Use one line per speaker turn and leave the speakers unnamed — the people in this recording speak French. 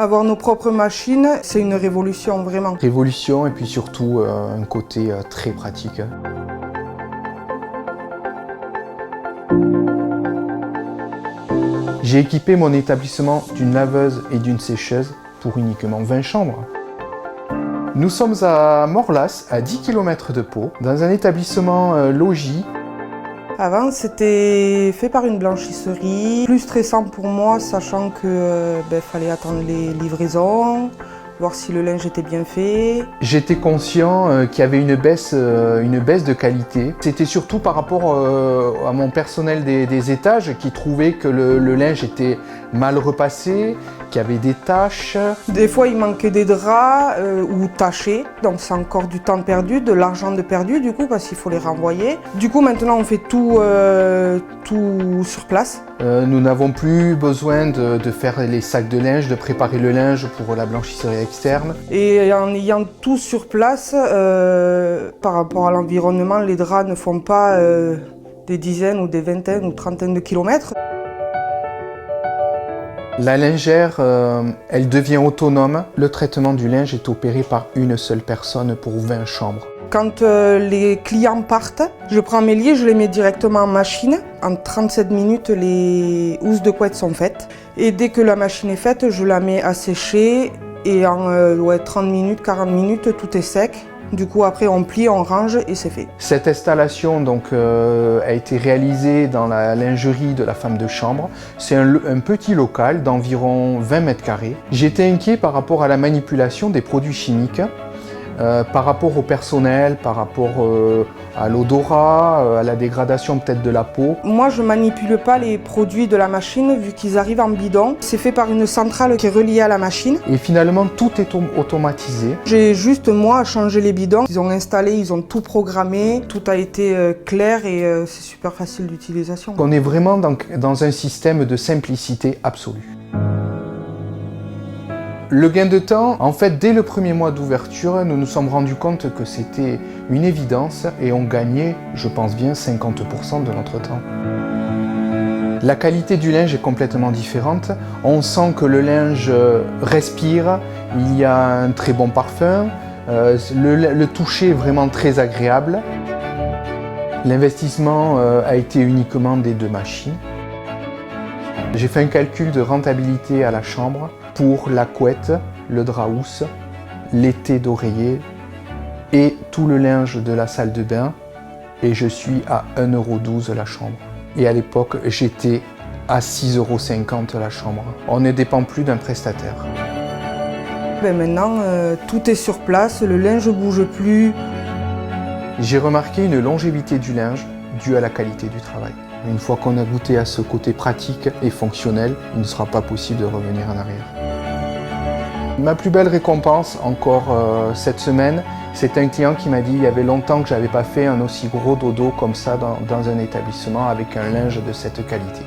Avoir nos propres machines, c'est une révolution vraiment.
Révolution et puis surtout un côté très pratique. J'ai équipé mon établissement d'une laveuse et d'une sécheuse pour uniquement 20 chambres. Nous sommes à Morlas, à 10 km de Pau, dans un établissement logis.
Avant, c'était fait par une blanchisserie. Plus stressant pour moi, sachant que fallait attendre les livraisons, voir si le linge était bien fait.
J'étais conscient qu'il y avait une baisse de qualité. C'était surtout par rapport à mon personnel des étages qui trouvait que le linge était mal repassé, qu'il y avait des taches.
Des fois, il manquait des draps ou tachés, donc c'est encore du temps perdu, de l'argent de perdu du coup, parce qu'il faut les renvoyer. Du coup, maintenant, on fait tout sur place.
Nous n'avons plus besoin de faire les sacs de linge, de préparer le linge pour la blanchisserie externe.
Et en ayant tout sur place, par rapport à l'environnement, les draps ne font pas des dizaines ou des vingtaines ou trentaines de kilomètres.
La lingère, elle devient autonome. Le traitement du linge est opéré par une seule personne pour 20 chambres.
Quand les clients partent, je prends mes lits, je les mets directement en machine. En 37 minutes, les housses de couette sont faites. Et dès que la machine est faite, je la mets à sécher. Et en 30 minutes, 40 minutes, tout est sec. Du coup, après, on plie, on range et c'est fait.
Cette installation a été réalisée dans la lingerie de la femme de chambre. C'est un petit local d'environ 20 mètres carrés. J'étais inquiet par rapport à la manipulation des produits chimiques, par rapport au personnel, par rapport à l'odorat, à la dégradation peut-être de la peau.
Moi, je manipule pas les produits de la machine vu qu'ils arrivent en bidon. C'est fait par une centrale qui est reliée à la machine.
Et finalement, tout est automatisé.
J'ai juste, moi, à changer les bidons. Ils ont installé, ils ont tout programmé. Tout a été clair et c'est super facile d'utilisation.
On est vraiment dans un système de simplicité absolue. Le gain de temps, en fait, dès le premier mois d'ouverture, nous nous sommes rendus compte que c'était une évidence et on gagnait, je pense bien, 50% de notre temps. La qualité du linge est complètement différente. On sent que le linge respire, il y a un très bon parfum, le toucher est vraiment très agréable. L'investissement a été uniquement des 2 machines. J'ai fait un calcul de rentabilité à la chambre pour la couette, le drap housse, l'étai d'oreiller et tout le linge de la salle de bain et je suis à 1,12 € la chambre. Et à l'époque, j'étais à 6,50 € la chambre. On ne dépend plus d'un prestataire.
Maintenant, tout est sur place, le linge ne bouge plus.
J'ai remarqué une longévité du linge due à la qualité du travail. Une fois qu'on a goûté à ce côté pratique et fonctionnel, il ne sera pas possible de revenir en arrière. Ma plus belle récompense, encore cette semaine, c'est un client qui m'a dit qu'il y avait longtemps que je n'avais pas fait un aussi gros dodo comme ça dans un établissement avec un linge de cette qualité.